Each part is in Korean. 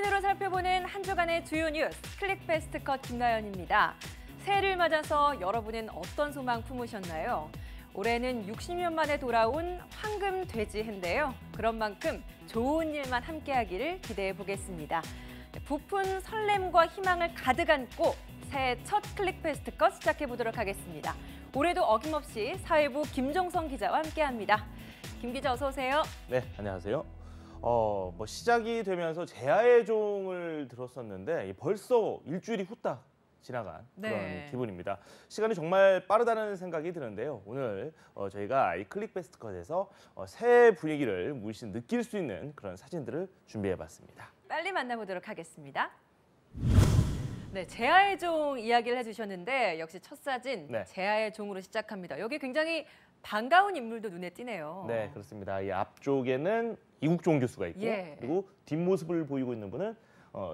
시신으로 살펴보는 한 주간의 주요 뉴스, 클릭베스트 컷 김나연입니다. 새해를 맞아서 여러분은 어떤 소망 품으셨나요? 올해는 60년 만에 돌아온 황금 돼지 해인데요. 그런 만큼 좋은 일만 함께하기를 기대해 보겠습니다. 부푼 설렘과 희망을 가득 안고 새해 첫 클릭베스트 컷 시작해 보도록 하겠습니다. 올해도 어김없이 사회부 김종성 기자와 함께합니다. 김 기자 어서 오세요. 네, 안녕하세요. 시작이 되면서 제야의 종을 들었었는데 벌써 일주일이 후딱 지나간 그런 기분입니다. 시간이 정말 빠르다는 생각이 드는데요. 오늘 저희가 이 클릭베스트 컷에서 새해 분위기를 물씬 느낄 수 있는 그런 사진들을 준비해봤습니다. 빨리 만나보도록 하겠습니다. 네, 제야의 종 이야기를 해주셨는데 역시 첫 사진 제야의 종으로 시작합니다. 여기 굉장히 반가운 인물도 눈에 띄네요. 네, 그렇습니다. 이 앞쪽에는 이국종 교수가 있고 그리고 뒷모습을 보이고 있는 분은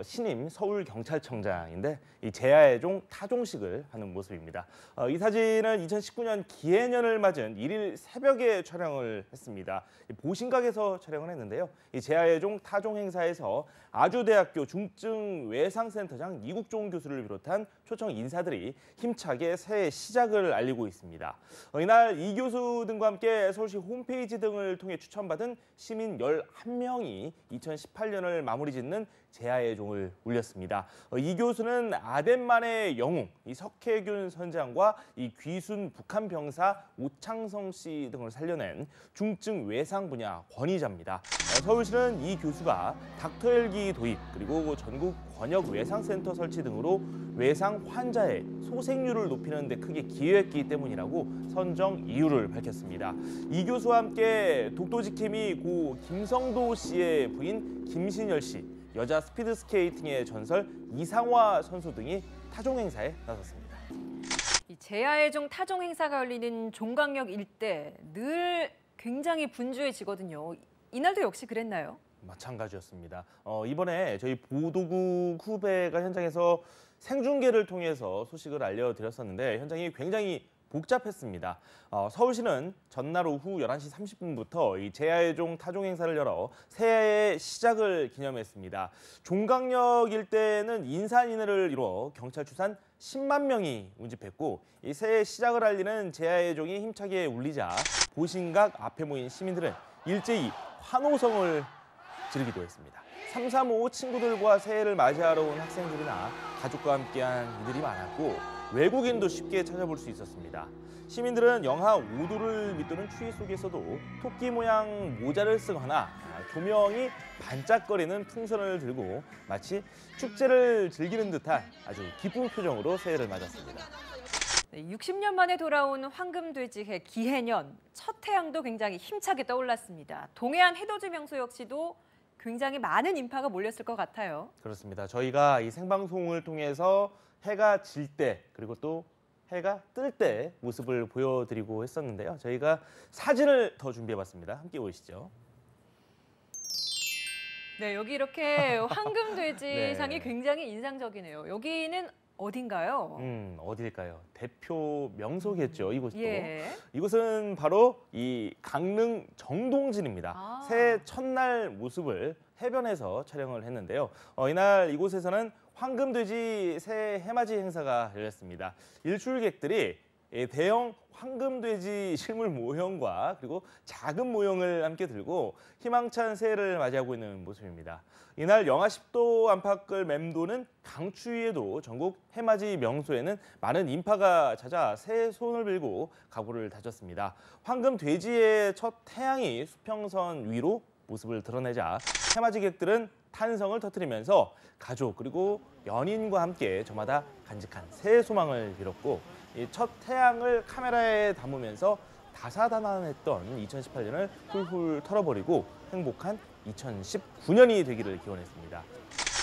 신임 서울경찰청장인데 이 제야의 종 타종식을 하는 모습입니다. 이 사진은 2019년 기해년을 맞은 1일 새벽에 촬영을 했습니다. 보신각에서 촬영을 했는데요. 이 제야의 종 타종 행사에서 아주대학교 중증외상센터장 이국종 교수를 비롯한 초청 인사들이 힘차게 새해 시작을 알리고 있습니다. 이날 이 교수 등과 함께 서울시 홈페이지 등을 통해 추천받은 시민 11명이 2018년을 마무리 짓는 제야의 종을 울렸습니다. 이 교수는 아덴만의 영웅 이 석혜균 선장과 이 귀순 북한 병사 오창성 씨 등을 살려낸 중증 외상 분야 권위자입니다. 서울시는 이 교수가 닥터헬기 도입 그리고 전국 권역 외상센터 설치 등으로 외상 환자의 소생률을 높이는 데 크게 기여했기 때문이라고 선정 이유를 밝혔습니다. 이 교수와 함께 독도지킴이 고 김성도 씨의 부인 김신열 씨, 여자 스피드스케이팅의 전설 이상화 선수 등이 타종 행사에 나섰습니다. 이 제야의 종 타종 행사가 열리는 종강역 일대 늘 굉장히 분주해지거든요. 이날도 역시 그랬나요? 마찬가지였습니다. 이번에 저희 보도국 후배가 현장에서 생중계를 통해서 소식을 알려드렸었는데 현장이 굉장히 복잡했습니다. 서울시는 전날 오후 11시 30분부터 이 제야의 종 타종 행사를 열어 새해의 시작을 기념했습니다. 종강역 일대는 인산인해를 이루어 경찰 추산 10만 명이 운집했고 이 새해 시작을 알리는 제야의 종이 힘차게 울리자 보신각 앞에 모인 시민들은 일제히 환호성을 지르기도 했습니다. 335 친구들과 새해를 맞이하러 온 학생들이나 가족과 함께한 이들이 많았고 외국인도 쉽게 찾아볼 수 있었습니다. 시민들은 영하 5도를 밑도는 추위 속에서도 토끼 모양 모자를 쓰거나 조명이 반짝거리는 풍선을 들고 마치 축제를 즐기는 듯한 아주 기쁜 표정으로 새해를 맞았습니다. 60년 만에 돌아온 황금돼지해 기해년, 첫 태양도 굉장히 힘차게 떠올랐습니다. 동해안 해돋이 명소 역시도 굉장히 많은 인파가 몰렸을 것 같아요. 그렇습니다. 저희가 이 생방송을 통해서 해가 질 때 그리고 또 해가 뜰 때 모습을 보여드리고 했었는데요. 저희가 사진을 더 준비해봤습니다. 함께 보시죠. 네, 여기 이렇게 황금돼지상이 굉장히 인상적이네요. 여기는 어딘가요? 어딜까요? 대표 명소겠죠, 이곳도. 이곳은 바로 이 강릉 정동진입니다. 새해 첫날 모습을 해변에서 촬영을 했는데요. 이날 이곳에서는 황금돼지 새해 해맞이 행사가 열렸습니다. 일출객들이 대형 황금돼지 실물 모형과 그리고 작은 모형을 함께 들고 희망찬 새해를 맞이하고 있는 모습입니다. 이날 영하 10도 안팎을 맴도는 강추위에도 전국 해맞이 명소에는 많은 인파가 찾아 새해 손을 빌고 각오를 다졌습니다. 황금돼지의 첫 태양이 수평선 위로 모습을 드러내자 해맞이객들은 탄성을 터뜨리면서 가족 그리고 연인과 함께 저마다 간직한 새해 소망을 빌었고 이 첫 태양을 카메라에 담으면서 다사다난했던 2018년을 훌훌 털어버리고 행복한 2019년이 되기를 기원했습니다.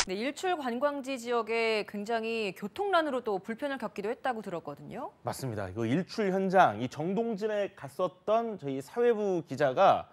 네, 일출 관광지 지역에 굉장히 교통난으로 또 불편을 겪기도 했다고 들었거든요. 맞습니다. 이거 일출 현장, 이 정동진에 갔었던 저희 사회부 기자가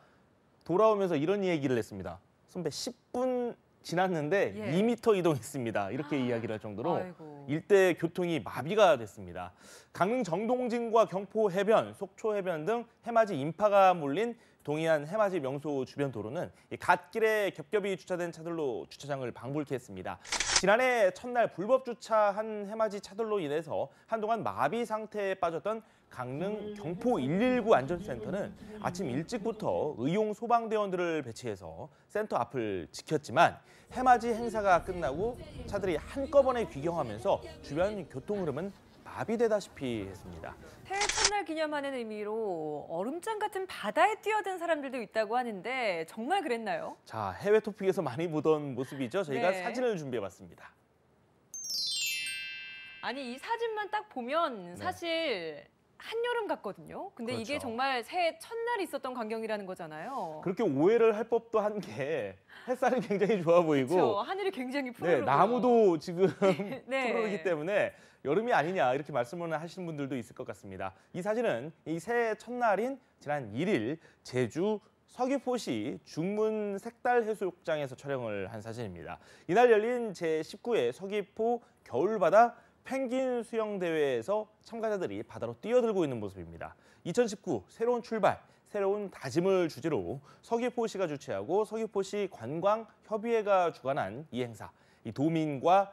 돌아오면서 이런 얘기를 했습니다. 선배 10분 지났는데 예. 2m 이동했습니다. 이렇게 이야기를 할 정도로 아이고. 일대 교통이 마비가 됐습니다. 강릉 정동진과 경포 해변, 속초 해변 등 해맞이 인파가 몰린 동해안 해맞이 명소 주변 도로는 갓길에 겹겹이 주차된 차들로 주차장을 방불케 했습니다. 지난해 첫날 불법 주차한 해맞이 차들로 인해서 한동안 마비 상태에 빠졌던 강릉 경포 119 안전센터는 아침 일찍부터 의용 소방대원들을 배치해서 센터 앞을 지켰지만 해맞이 행사가 끝나고 차들이 한꺼번에 귀경하면서 주변 교통 흐름은 마비되다시피 했습니다. 새해 첫날 기념하는 의미로 얼음장 같은 바다에 뛰어든 사람들도 있다고 하는데 정말 그랬나요? 자, 해외 토픽에서 많이 보던 모습이죠. 저희가 네. 사진을 준비해봤습니다. 아니 이 사진만 딱 보면 사실 한여름 같거든요. 근데 이게 그렇죠. 정말 새해 첫날 있었던 광경이라는 거잖아요. 그렇게 오해를 할 법도 한 게 햇살이 굉장히 좋아 보이고 그렇죠. 하늘이 굉장히 푸르르고요. 나무도 지금 네. 푸르르기 때문에 여름이 아니냐 이렇게 말씀을 하시는 분들도 있을 것 같습니다. 이 사진은 이 새해 첫날인 지난 1일 제주 서귀포시 중문 색달해수욕장에서 촬영을 한 사진입니다. 이날 열린 제19회 서귀포 겨울바다 펭귄 수영 대회에서 참가자들이 바다로 뛰어들고 있는 모습입니다. 2019 새로운 출발, 새로운 다짐을 주제로 서귀포시가 주최하고 서귀포시 관광협의회가 주관한 이 행사. 이 도민과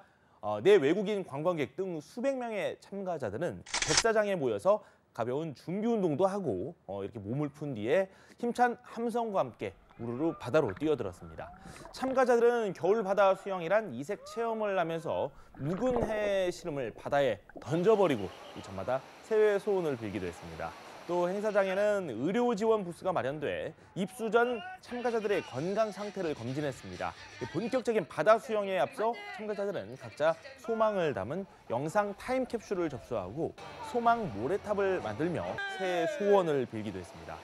내 외국인 관광객 등 수백 명의 참가자들은 백사장에 모여서 가벼운 준비 운동도 하고 이렇게 몸을 푼 뒤에 힘찬 함성과 함께 우르르 바다로 뛰어들었습니다. 참가자들은 겨울 바다 수영이란 이색 체험을 하면서 묵은 해 시름을 바다에 던져버리고 이 저마다 새해 소원을 빌기도 했습니다. 또 행사장에는 의료 지원 부스가 마련돼 입수 전 참가자들의 건강 상태를 검진했습니다. 본격적인 바다 수영에 앞서 참가자들은 각자 소망을 담은 영상 타임캡슐을 접수하고 소망 모래탑을 만들며 새해 소원을 빌기도 했습니다.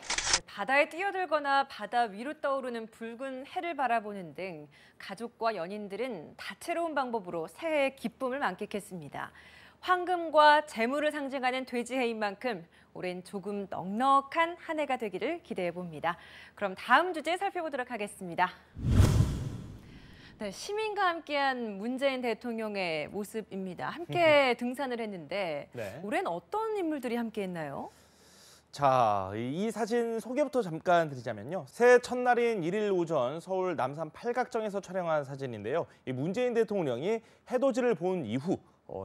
바다에 뛰어들거나 바다 위로 떠오르는 붉은 해를 바라보는 등 가족과 연인들은 다채로운 방법으로 새해의 기쁨을 만끽했습니다. 황금과 재물을 상징하는 돼지해인 만큼 올해는 조금 넉넉한 한 해가 되기를 기대해 봅니다. 그럼 다음 주제 살펴보도록 하겠습니다. 네, 시민과 함께한 문재인 대통령의 모습입니다. 함께 등산을 했는데 네. 올해는 어떤 인물들이 함께했나요? 자, 이 사진 소개부터 잠깐 드리자면요. 새해 첫날인 1일 오전 서울 남산 팔각정에서 촬영한 사진인데요. 이 문재인 대통령이 해돋이를 본 이후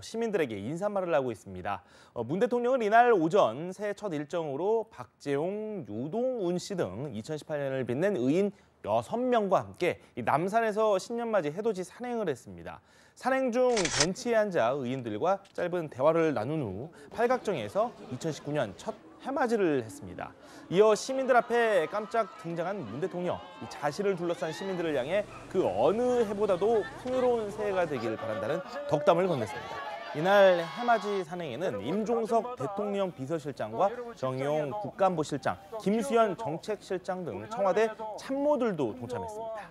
시민들에게 인사말을 하고 있습니다. 문 대통령은 이날 오전 새해 첫 일정으로 박재홍, 유동운 씨 등 2018년을 빛낸 의인 6명과 함께 이 남산에서 신년맞이 해돋이 산행을 했습니다. 산행 중 벤치에 앉아 의인들과 짧은 대화를 나눈 후 팔각정에서 2019년 첫 해맞이를 했습니다. 이어 시민들 앞에 깜짝 등장한 문 대통령, 이 자신을 둘러싼 시민들을 향해 그 어느 해보다도 풍요로운 새해가 되기를 바란다는 덕담을 건넸습니다. 이날 해맞이 산행에는 임종석 대통령 비서실장과 정의용 국가안보실장, 김수현 정책실장 등 청와대 참모들도 동참했습니다.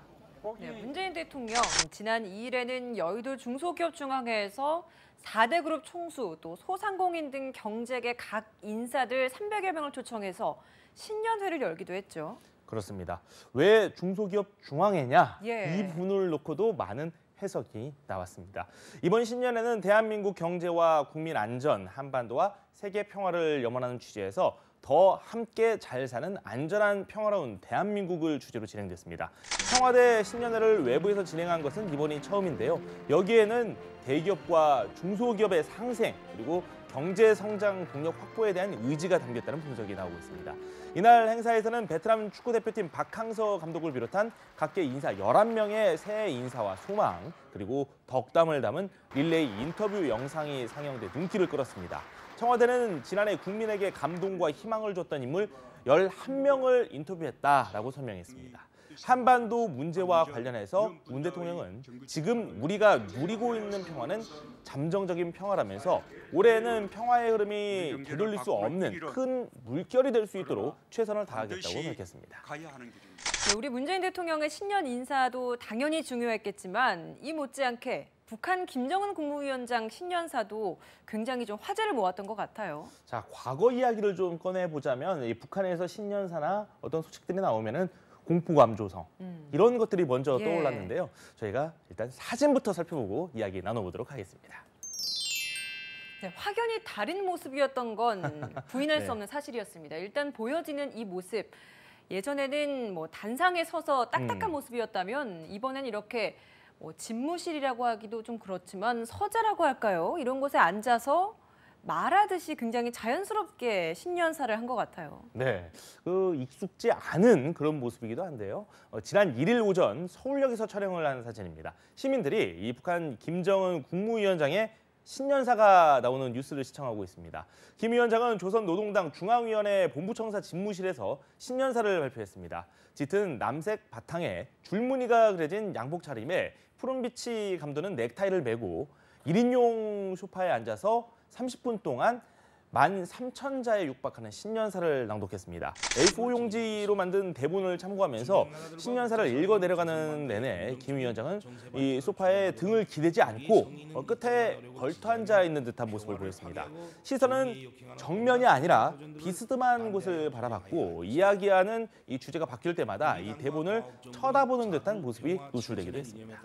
네, 문재인 대통령 지난 2일에는 여의도 중소기업중앙회에서 4대 그룹 총수 또 소상공인 등 경제계 각 인사들 300여 명을 초청해서 신년회를 열기도 했죠. 그렇습니다. 왜 중소기업 중앙회냐? 예. 이 부분을 놓고도 많은 해석이 나왔습니다. 이번 신년에는 대한민국 경제와 국민 안전, 한반도와 세계 평화를 염원하는 취지에서 더 함께 잘 사는 안전한 평화로운 대한민국을 주제로 진행됐습니다. 청와대 신년회를 외부에서 진행한 것은 이번이 처음인데요. 여기에는 대기업과 중소기업의 상생 그리고 경제 성장 동력 확보에 대한 의지가 담겼다는 분석이 나오고 있습니다. 이날 행사에서는 베트남 축구대표팀 박항서 감독을 비롯한 각계 인사 11명의 새해 인사와 소망 그리고 덕담을 담은 릴레이 인터뷰 영상이 상영돼 눈길을 끌었습니다. 청와대는 지난해 국민에게 감동과 희망을 줬던 인물 11명을 인터뷰했다라고 설명했습니다. 한반도 문제와 관련해서 문 대통령은 지금 우리가 누리고 있는 평화는 잠정적인 평화라면서 올해는 평화의 흐름이 되돌릴 수 없는 큰 물결이 될 수 있도록 최선을 다하겠다고 밝혔습니다. 네, 우리 문재인 대통령의 신년 인사도 당연히 중요했겠지만 이 못지않게 북한 김정은 국무위원장 신년사도 굉장히 좀 화제를 모았던 것 같아요. 자, 과거 이야기를 좀 꺼내보자면 이 북한에서 신년사나 어떤 소식들이 나오면은 공포감 조성 이런 것들이 먼저 예. 떠올랐는데요. 저희가 일단 사진부터 살펴보고 이야기 나눠보도록 하겠습니다. 네, 확연히 다른 모습이었던 건 부인할 네. 수 없는 사실이었습니다. 일단 보여지는 이 모습, 예전에는 뭐 단상에 서서 딱딱한 모습이었다면 이번엔 이렇게 뭐 집무실이라고 하기도 좀 그렇지만 서재라고 할까요? 이런 곳에 앉아서 말하듯이 굉장히 자연스럽게 신년사를 한 것 같아요. 네, 익숙지 않은 그런 모습이기도 한데요. 지난 1일 오전 서울역에서 촬영을 한 사진입니다. 시민들이 이 북한 김정은 국무위원장의 신년사가 나오는 뉴스를 시청하고 있습니다. 김 위원장은 조선노동당 중앙위원회 본부청사 집무실에서 신년사를 발표했습니다. 짙은 남색 바탕에 줄무늬가 그려진 양복 차림에 푸른빛이 감도는 넥타이를 메고 1인용 소파에 앉아서 30분 동안 13,000자에 육박하는 신년사를 낭독했습니다. A4 용지로 만든 대본을 참고하면서 신년사를 읽어 내려가는 내내 김 위원장은 이 소파에 등을 기대지 않고 끝에 걸터 앉아 있는 듯한 모습을 보였습니다. 시선은 정면이 아니라 비스듬한 곳을 바라봤고 이야기하는 이 주제가 바뀔 때마다 이 대본을 쳐다보는 듯한 모습이 노출되기도 했습니다.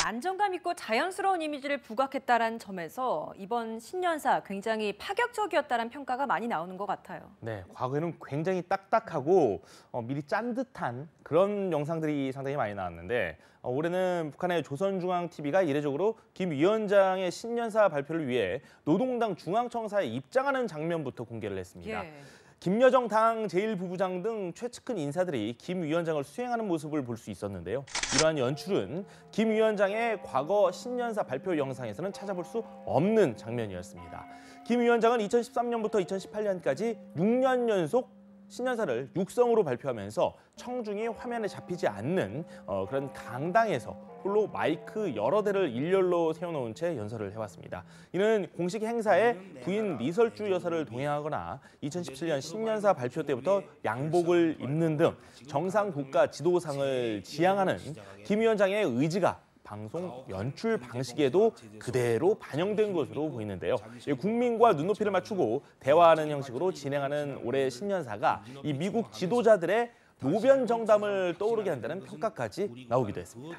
안정감 있고 자연스러운 이미지를 부각했다는 점에서 이번 신년사 굉장히 파격적이었다는 평가가 많이 나오는 것 같아요. 네, 과거에는 굉장히 딱딱하고 미리 짠 듯한 그런 영상들이 상당히 많이 나왔는데 올해는 북한의 조선중앙TV가 이례적으로 김 위원장의 신년사 발표를 위해 노동당 중앙청사에 입장하는 장면부터 공개를 했습니다. 예. 김여정 당 제1부부장 등 최측근 인사들이 김 위원장을 수행하는 모습을 볼 수 있었는데요. 이러한 연출은 김 위원장의 과거 신년사 발표 영상에서는 찾아볼 수 없는 장면이었습니다. 김 위원장은 2013년부터 2018년까지 6년 연속 신년사를 육성으로 발표하면서 청중이 화면에 잡히지 않는 그런 강당에서 홀로 마이크 여러 대를 일렬로 세워놓은 채 연설을 해왔습니다. 이는 공식 행사에 부인 리설주 여사를 동행하거나 2017년 신년사 발표 때부터 양복을 입는 등 정상 국가 지도상을 지향하는 김 위원장의 의지가 방송 연출 방식에도 그대로 반영된 것으로 보이는데요. 국민과 눈높이를 맞추고 대화하는 형식으로 진행하는 올해 신년사가 이 미국 지도자들의 노변 정담을 떠오르게 한다는 평가까지 나오기도 했습니다.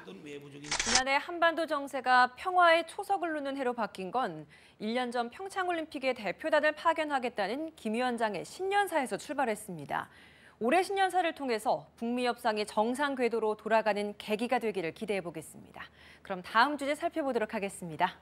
지난해 한반도 정세가 평화의 초석을 놓는 해로 바뀐 건 1년 전 평창올림픽에 대표단을 파견하겠다는 김 위원장의 신년사에서 출발했습니다. 올해 신년사를 통해서 북미 협상이 정상 궤도로 돌아가는 계기가 되기를 기대해 보겠습니다. 그럼 다음 주제 살펴보도록 하겠습니다.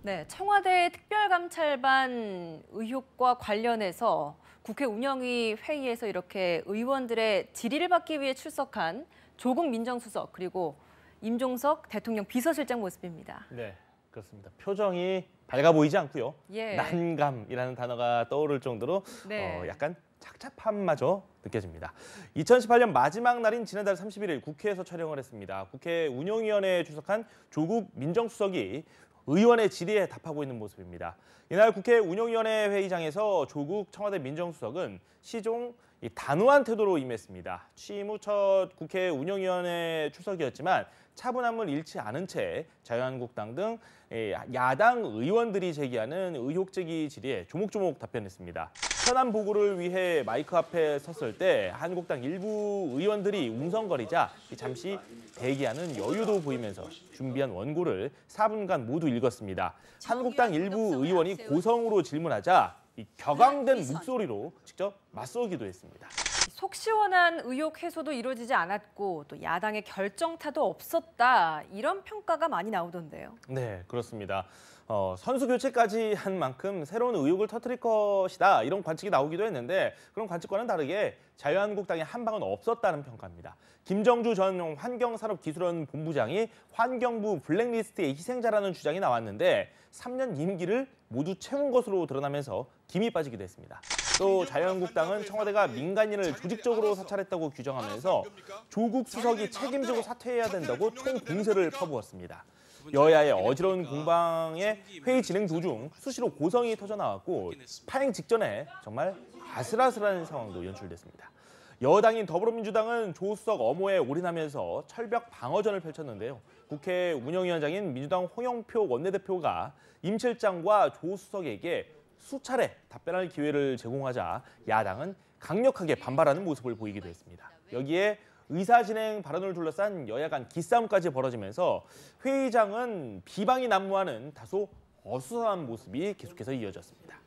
네, 청와대 특별감찰반 의혹과 관련해서 국회 운영위 회의에서 이렇게 의원들의 질의를 받기 위해 출석한 조국 민정수석 그리고 임종석 대통령 비서실장 모습입니다. 네, 그렇습니다. 표정이 밝아 보이지 않고요. 예. 난감이라는 단어가 떠오를 정도로 네. 약간 착잡함마저 느껴집니다. 2018년 마지막 날인 지난달 31일 국회에서 촬영을 했습니다. 국회 운영위원회에 출석한 조국 민정수석이 의원의 질의에 답하고 있는 모습입니다. 이날 국회 운영위원회 회의장에서 조국 청와대 민정수석은 시종 단호한 태도로 임했습니다. 취임 후 첫 국회 운영위원회 출석이었지만 차분함을 잃지 않은 채 자유한국당 등 야당 의원들이 제기하는 의혹 제기 질의에 조목조목 답변했습니다. 현안 보고를 위해 마이크 앞에 섰을 때 한국당 일부 의원들이 웅성거리자 잠시 대기하는 여유도 보이면서 준비한 원고를 4분간 모두 읽었습니다. 한국당 일부 의원이 고성으로 질문하자 격앙된 목소리로 직접 맞서기도 했습니다. 속 시원한 의혹 해소도 이루어지지 않았고 또 야당의 결정타도 없었다 이런 평가가 많이 나오던데요. 네, 그렇습니다. 선수 교체까지 한 만큼 새로운 의혹을 터뜨릴 것이다 이런 관측이 나오기도 했는데 그런 관측과는 다르게 자유한국당의 한 방은 없었다는 평가입니다. 김정주 전 환경산업기술원 본부장이 환경부 블랙리스트의 희생자라는 주장이 나왔는데 3년 임기를 모두 채운 것으로 드러나면서 김이 빠지기도 했습니다. 또 자유한국당은 청와대가 민간인을 조직적으로 사찰했다고 규정하면서 조국 수석이 책임지고 사퇴해야 된다고 총공세를 퍼부었습니다. 여야의 어지러운 공방에 회의 진행 도중 수시로 고성이 터져나왔고 파행 직전에 정말 아슬아슬한 상황도 연출됐습니다. 여당인 더불어민주당은 조 수석 엄호에 올인하면서 철벽 방어전을 펼쳤는데요. 국회 운영위원장인 민주당 홍영표 원내대표가 임 실장과 조 수석에게 수차례 답변할 기회를 제공하자 야당은 강력하게 반발하는 모습을 보이기도 했습니다. 여기에 의사 진행 발언을 둘러싼 여야 간 기싸움까지 벌어지면서 회의장은 비방이 난무하는 다소 어수선한 모습이 계속해서 이어졌습니다.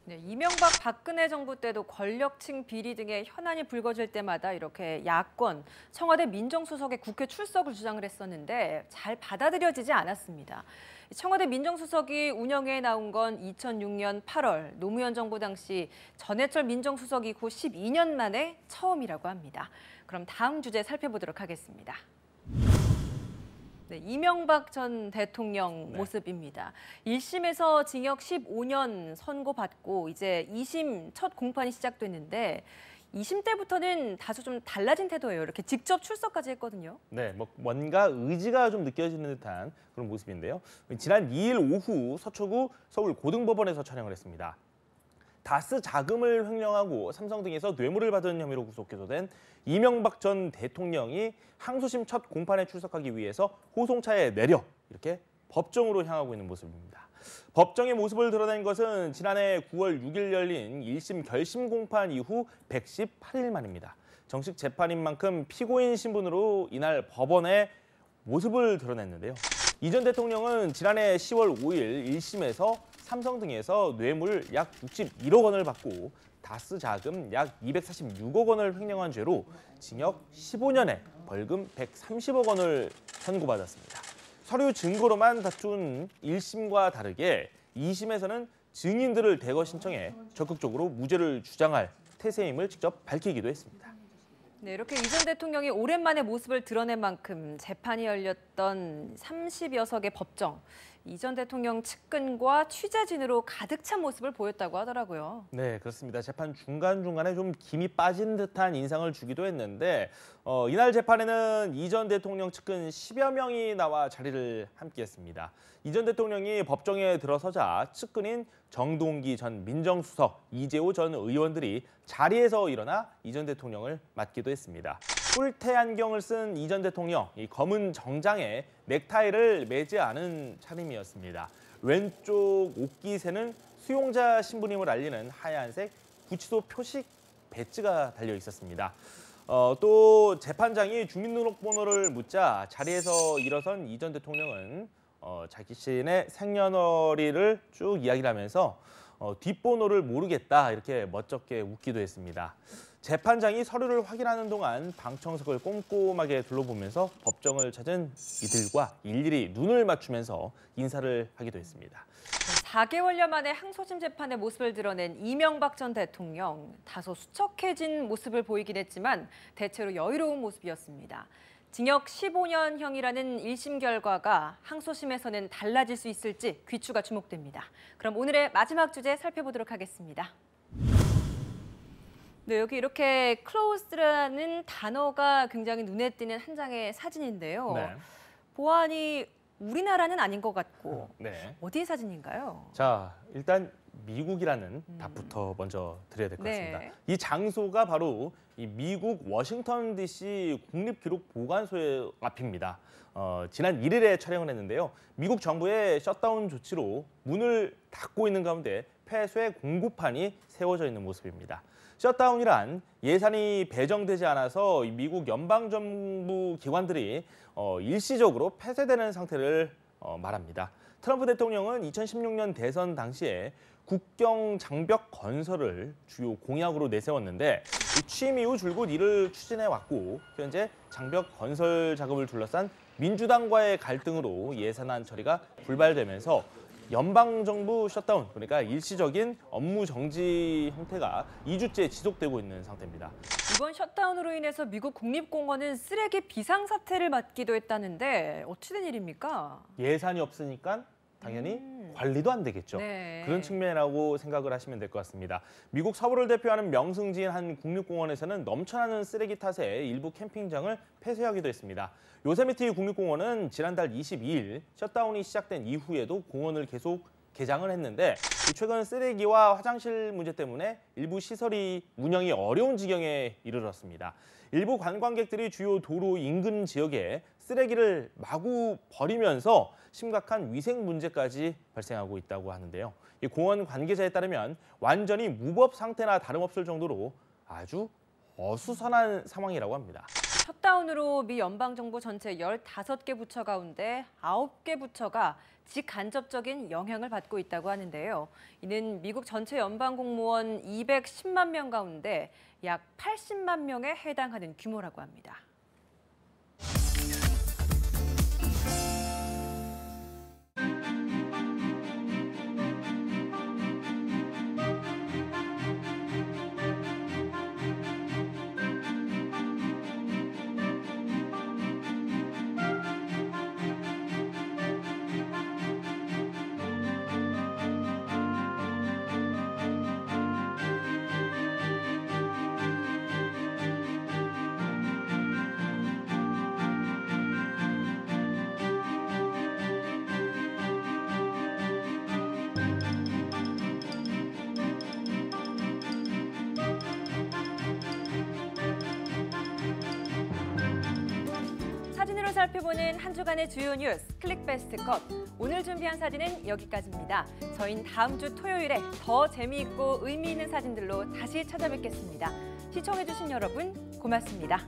네, 이명박 박근혜 정부 때도 권력층 비리 등의 현안이 불거질 때마다 이렇게 야권, 청와대 민정수석의 국회 출석을 주장을 했었는데 잘 받아들여지지 않았습니다. 청와대 민정수석이 운영회에 나온 건 2006년 8월 노무현 정부 당시 전해철 민정수석 이후 12년 만에 처음이라고 합니다. 그럼 다음 주제 살펴보도록 하겠습니다. 네, 이명박 전 대통령 모습입니다. 1심에서 징역 15년 선고받고 이제 2심 첫 공판이 시작됐는데 2심 때부터는 다소 좀 달라진 태도예요. 이렇게 직접 출석까지 했거든요. 네, 뭔가 의지가 좀 느껴지는 듯한 그런 모습인데요. 지난 2일 오후 서초구 서울고등법원에서 촬영을 했습니다. 다스 자금을 횡령하고 삼성 등에서 뇌물을 받은 혐의로 구속 기소된 이명박 전 대통령이 항소심 첫 공판에 출석하기 위해서 호송차에 내려 이렇게 법정으로 향하고 있는 모습입니다. 법정의 모습을 드러낸 것은 지난해 9월 6일 열린 1심 결심 공판 이후 118일 만입니다. 정식 재판인 만큼 피고인 신분으로 이날 법원의 모습을 드러냈는데요. 이 전 대통령은 지난해 10월 5일 1심에서 삼성 등에서 뇌물 약 61억 원을 받고 다스 자금 약 246억 원을 횡령한 죄로 징역 15년에 벌금 130억 원을 선고받았습니다. 서류 증거로만 다툰 1심과 다르게 2심에서는 증인들을 대거 신청해 적극적으로 무죄를 주장할 태세임을 직접 밝히기도 했습니다. 네, 이렇게 이 전 대통령이 오랜만에 모습을 드러낸 만큼 재판이 열렸던 30여 석의 법정, 이 전 대통령 측근과 취재진으로 가득 찬 모습을 보였다고 하더라고요. 네, 그렇습니다. 재판 중간중간에 좀 김이 빠진 듯한 인상을 주기도 했는데 이날 재판에는 이 전 대통령 측근 10여 명이 나와 자리를 함께했습니다. 이 전 대통령이 법정에 들어서자 측근인 정동기 전 민정수석, 이재호 전 의원들이 자리에서 일어나 이 전 대통령을 맞기도 했습니다. 뿔테 안경을 쓴 이 전 대통령, 이 검은 정장에 넥타이를 매지 않은 차림이었습니다. 왼쪽 옷깃에는 수용자 신분임을 알리는 하얀색 구치소 표식 배지가 달려 있었습니다. 또 재판장이 주민등록번호를 묻자 자리에서 일어선 이 전 대통령은 자신의 생년월일을 쭉 이야기를 하면서 뒷번호를 모르겠다 이렇게 멋쩍게 웃기도 했습니다. 재판장이 서류를 확인하는 동안 방청석을 꼼꼼하게 둘러보면서 법정을 찾은 이들과 일일이 눈을 맞추면서 인사를 하기도 했습니다. 4개월여 만에 항소심 재판의 모습을 드러낸 이명박 전 대통령, 다소 수척해진 모습을 보이긴 했지만 대체로 여유로운 모습이었습니다. 징역 15년형이라는 1심 결과가 항소심에서는 달라질 수 있을지 귀추가 주목됩니다. 그럼 오늘의 마지막 주제 살펴보도록 하겠습니다. 네, 여기 이렇게 close라는 단어가 굉장히 눈에 띄는 한 장의 사진인데요. 네. 보안이 우리나라는 아닌 것 같고 네. 어디의 사진인가요? 자, 일단 미국이라는 답부터 먼저 드려야 될 것 같습니다. 네. 이 장소가 바로 이 미국 워싱턴 DC 국립기록보관소의 앞입니다. 지난 1일에 촬영을 했는데요. 미국 정부의 셧다운 조치로 문을 닫고 있는 가운데 폐쇄 공고판이 세워져 있는 모습입니다. 셧다운이란 예산이 배정되지 않아서 미국 연방정부 기관들이 일시적으로 폐쇄되는 상태를 말합니다. 트럼프 대통령은 2016년 대선 당시에 국경 장벽 건설을 주요 공약으로 내세웠는데 취임 이후 줄곧 이를 추진해 왔고 현재 장벽 건설 작업을 둘러싼 민주당과의 갈등으로 예산안 처리가 불발되면서 연방정부 셧다운, 그러니까 일시적인 업무 정지 형태가 2주째 지속되고 있는 상태입니다. 이번 셧다운으로 인해서 미국 국립공원은 쓰레기 비상사태를 맞기도 했다는데 어찌 된 일입니까? 예산이 없으니까 당연히 관리도 안 되겠죠. 네. 그런 측면이라고 생각을 하시면 될 것 같습니다. 미국 서부를 대표하는 명승지인 한 국립공원에서는 넘쳐나는 쓰레기 탓에 일부 캠핑장을 폐쇄하기도 했습니다. 요세미티 국립공원은 지난달 22일 셧다운이 시작된 이후에도 공원을 계속 개장을 했는데 최근 쓰레기와 화장실 문제 때문에 일부 시설이 운영이 어려운 지경에 이르렀습니다. 일부 관광객들이 주요 도로 인근 지역에 쓰레기를 마구 버리면서 심각한 위생 문제까지 발생하고 있다고 하는데요. 이 공원 관계자에 따르면 완전히 무법 상태나 다름없을 정도로 아주 어수선한 상황이라고 합니다. 셧다운으로 미 연방정부 전체 15개 부처 가운데 9개 부처가 직간접적인 영향을 받고 있다고 하는데요. 이는 미국 전체 연방 공무원 210만 명 가운데 약 80만 명에 해당하는 규모라고 합니다. 사진으로 살펴보는 한 주간의 주요 뉴스 클릭베스트 컷. 오늘 준비한 사진은 여기까지입니다. 저희는 다음 주 토요일에 더 재미있고 의미 있는 사진들로 다시 찾아뵙겠습니다. 시청해주신 여러분 고맙습니다.